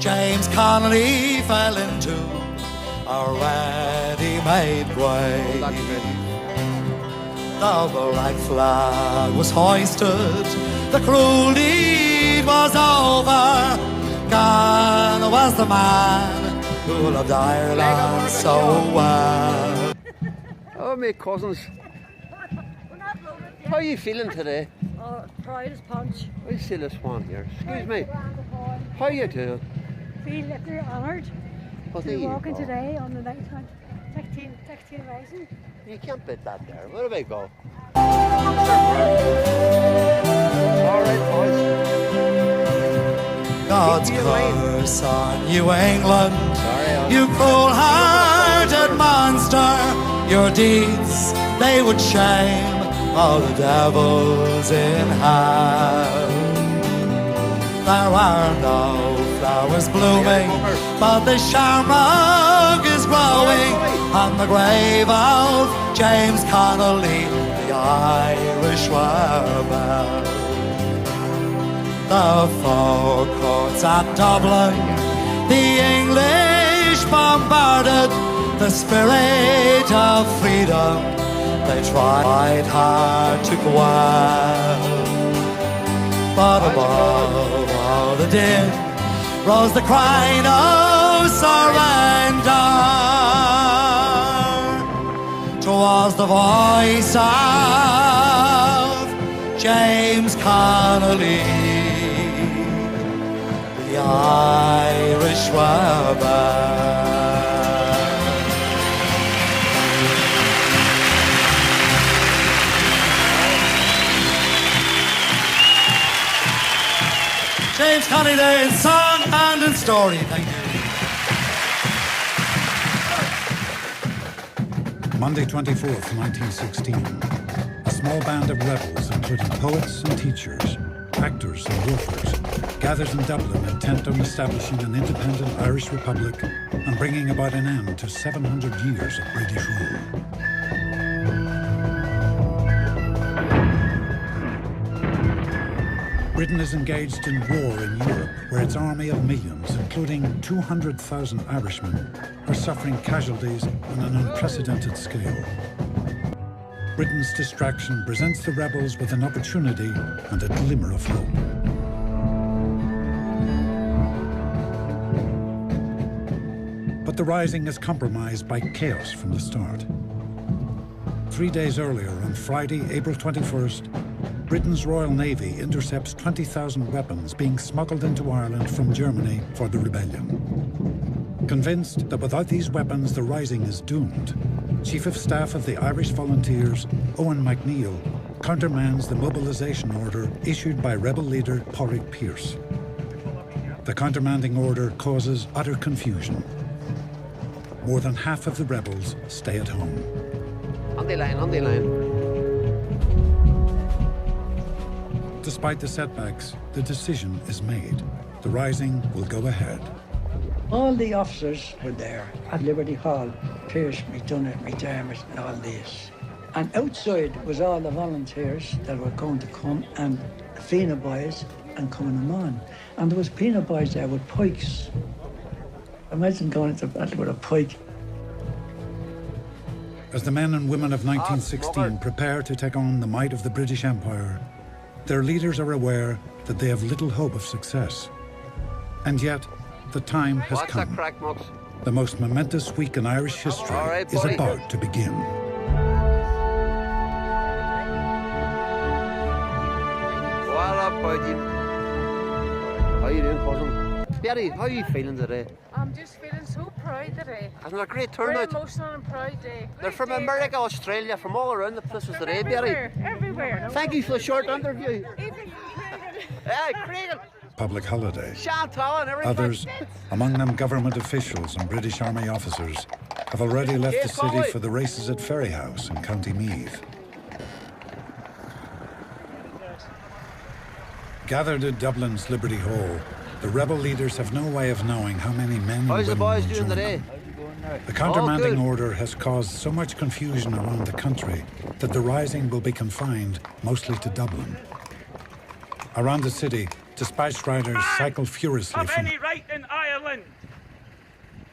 James Connolly fell into a ready-made grave. Though the black flag was hoisted, the cruel deed was over. Gone was the man who loved Ireland so well. Oh, my cousins. How are you feeling today? Oh, pride as punch. I see this one here. Excuse me. How are you doing? Feel very honoured Oh, to there be you walking go. today on the night 16 rising. You can't beat that there. Where do we go? Alright, boys. God's curse on you, England. Sorry, You cruel-hearted monster. Your deeds, they would shame all the devils in hell. There are no flowers blooming, but the shamrock is growing on the grave of James Connolly, the Irish were bell. The four courts at Dublin, the English bombarded the spirit of freedom. They tried hard to quell, but above all the din rose the cry of surrender. 'Twas the voice of James Connolly, the Irish were bell. James Connolly there in song and in story. Thank you. Monday 24th, 1916. A small band of rebels, including poets and teachers, actors and workers, gathers in Dublin intent on establishing an independent Irish Republic and bringing about an end to 700 years of British rule. Britain is engaged in war in Europe, where its army of millions, including 200,000 Irishmen, are suffering casualties on an unprecedented scale. Britain's distraction presents the rebels with an opportunity and a glimmer of hope. But the rising is compromised by chaos from the start. 3 days earlier, on Friday, April 21st, Britain's Royal Navy intercepts 20,000 weapons being smuggled into Ireland from Germany for the rebellion. Convinced that without these weapons the rising is doomed, Chief of Staff of the Irish Volunteers, Owen MacNeill, countermands the mobilization order issued by rebel leader Pádraig Pearse. The countermanding order causes utter confusion. More than half of the rebels stay at home. On the line, on the line. Despite the setbacks, the decision is made. The rising will go ahead. All the officers were there at Liberty Hall. Pearse, McDonough, McDermott and all these. And outside was all the volunteers that were going to come and the Fianna boys and coming them on. And there was Fianna boys there with pikes. Imagine going into battle with a pike. As the men and women of 1916 prepare to take on the might of the British Empire, their leaders are aware that they have little hope of success. And yet, the time has What's come. that crack, Mux? The most momentous week in Irish history All right, is buddy. about to begin. What up, buddy? How you doing, cousin? Betty, how are you feeling today? I'm just feeling so proud today. Hasn't it a great Very turnout? emotional and proud day. They're Great from day. America, Australia, from all around the places From today, Betty. everywhere. Thank you for the short interview. Even from Craig. Hey, Craig, Public holiday. Chantal and everything. Others, among them government officials and British Army officers, have already left the city for the races at Ferryhouse in County Meath. Gathered at Dublin's Liberty Hall, the rebel leaders have no way of knowing how many men and How's the women boys will doing join today? them. The countermanding good. order has caused so much confusion around the country that the rising will be confined mostly to Dublin. Around the city, Dispatch riders cycle furiously have from any right in Ireland,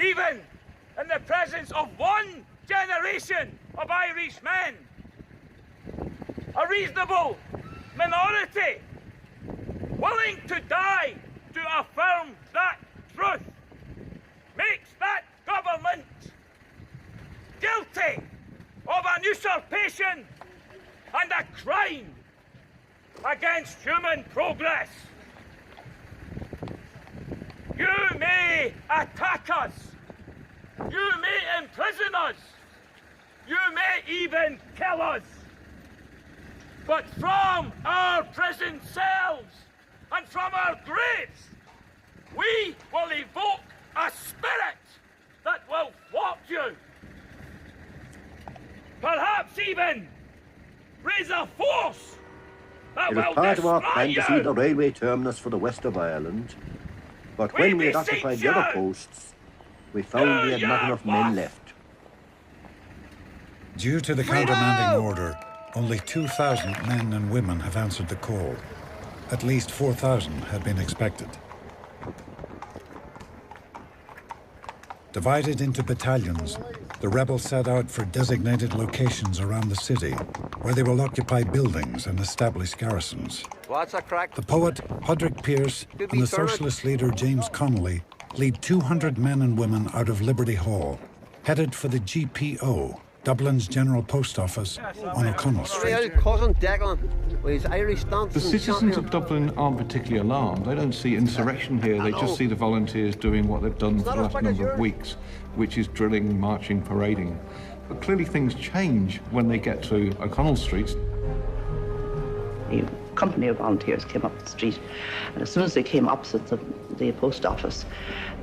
even in the presence of one generation of Irish men. A reasonable minority willing to die to affirm that truth makes that government guilty of an usurpation and a crime against human progress. You may attack us, you may imprison us, you may even kill us, but from our prison cells and from our graves, we will evoke a spirit that will thwart you. Perhaps even raise a force that It was will part of our destroy plan you. to see the railway terminus for the west of Ireland. But when we had occupied the other posts, we found we had not enough men left. Due to the countermanding order, only 2,000 men and women have answered the call. At least 4,000 had been expected. Divided into battalions, the rebels set out for designated locations around the city, where they will occupy buildings and establish garrisons. What's a crack? The poet Hodrick Pierce and the socialist leader James Connolly lead 200 men and women out of Liberty Hall, headed for the GPO, Dublin's General Post Office on O'Connell Street. Real cousin Declan with his Irish dance. The citizens of Dublin aren't particularly alarmed. They don't see insurrection here. They just see the volunteers doing what they've done for the last number of weeks, which is drilling, marching, parading. But clearly things change when they get to O'Connell Street. A company of volunteers came up the street, and as soon as they came opposite the post office,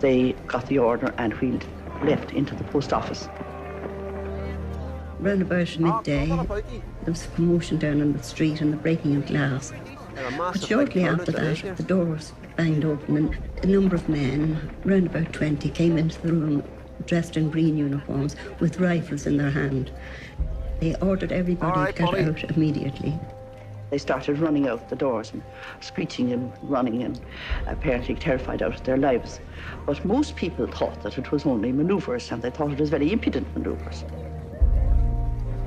they got the order and wheeled left into the post office. Round about midday, there was a commotion down on the street and the breaking of glass. But shortly after that, the doors banged open and a number of men, round about 20, came into the room dressed in green uniforms with rifles in their hand. They ordered everybody to get out immediately. They started running out the doors and screeching and running and apparently terrified out of their lives. But most people thought that it was only manoeuvres, and they thought it was very impudent manoeuvres.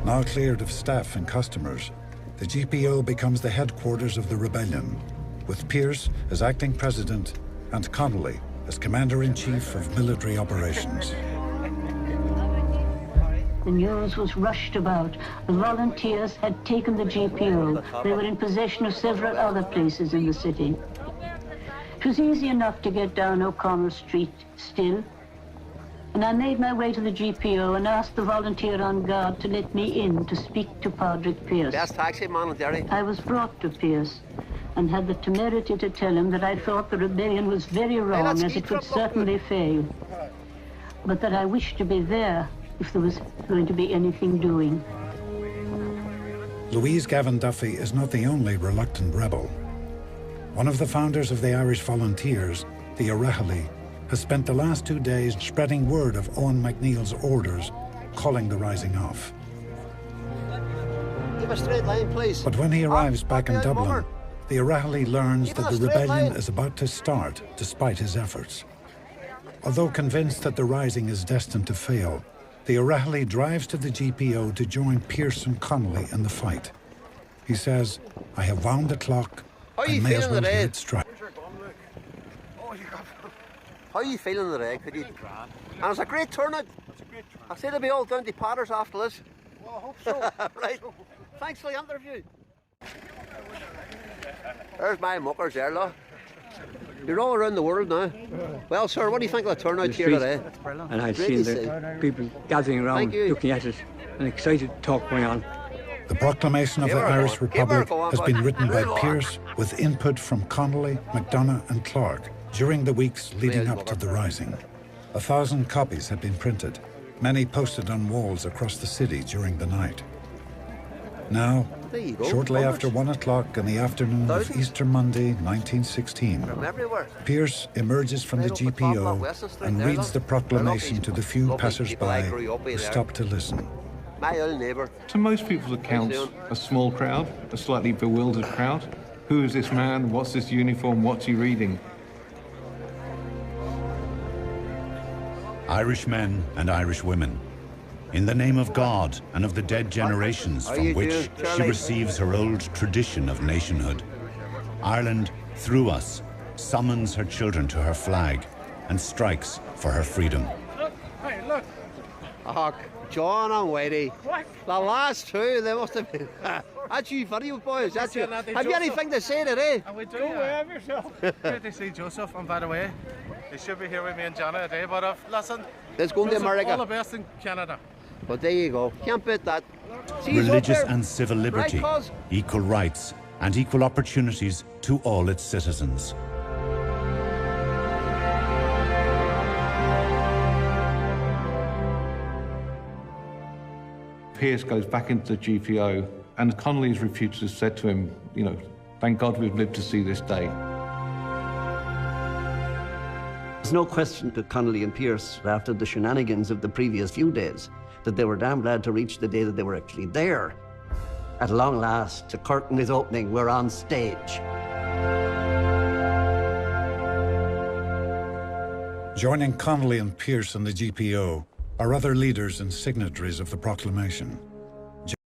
Now cleared of staff and customers, the GPO becomes the headquarters of the rebellion, with Pierce as acting president and Connolly as commander-in-chief of military operations. The news was rushed about. The volunteers had taken the GPO. They were in possession of several other places in the city. It was easy enough to get down O'Connell Street still, and I made my way to the GPO and asked the volunteer on guard to let me in to speak to Padraig Pierce. Best taxi man in Derry. I was brought to Pierce and had the temerity to tell him that I thought the rebellion was very wrong, as it would certainly fail, but that I wished to be there if there was going to be anything doing. Louise Gavin Duffy is not the only reluctant rebel. One of the founders of the Irish Volunteers, the O'Rahilly, has spent the last 2 days spreading word of Owen MacNeill's orders, calling the rising off. Give a straight line, please. But when he arrives back in Dublin, the O'Rahilly learns that the rebellion is about to start despite his efforts. Although convinced that the rising is destined to fail, the O'Rahilly drives to the GPO to join Pierce and Connolly in the fight. He says, "I have wound the clock and may as well hear it strike." How are you feeling today? Could you? And it's a great turnout. I say they'll be all down to Patters after this. Well, I hope so. Right. Thanks for the interview. There's my muckers there, look. You're all around the world now. Well, sir, what do you think of the turnout here today? And I've seen the people gathering around, looking at it, an excited talk going on. The proclamation of the Irish Republic has been written by Pierce with input from Connolly, MacDonagh and Clark during the weeks leading up to the rising. 1,000 copies have been printed, many posted on walls across the city during the night. Now, shortly after 1 o'clock in the afternoon of Easter Monday, 1916, Pierce emerges from the GPO and reads the proclamation to the few passers-by who stop to listen. My old neighbour. To most people's accounts, a small crowd, a slightly bewildered crowd, Who is this man? What's this uniform? What's he reading? Irish men and Irish women, in the name of God and of the dead generations from which she receives her old tradition of nationhood, Ireland, through us, summons her children to her flag and strikes for her freedom. Hey, look. Oh, John and Whitey. The last two, they must have been. That's you video boys. That's you. Have you anything to say today? And we do. Go away of yourself. Good to see Joseph, and by the way, he should be here with me and Jana today, but listen. Let's go to America. All the best in Canada. But there you go. Can't beat that. See, Religious and civil liberty, equal rights and equal opportunities to all its citizens. Pearce goes back into the GPO, and Connolly's refugees said to him, you know, thank God we've lived to see this day. There's no question to Connolly and Pearce, after the shenanigans of the previous few days, that they were damn glad to reach the day that they were actually there. At long last, the curtain is opening, we're on stage. Joining Connolly and Pearce in the GPO are other leaders and signatories of the proclamation.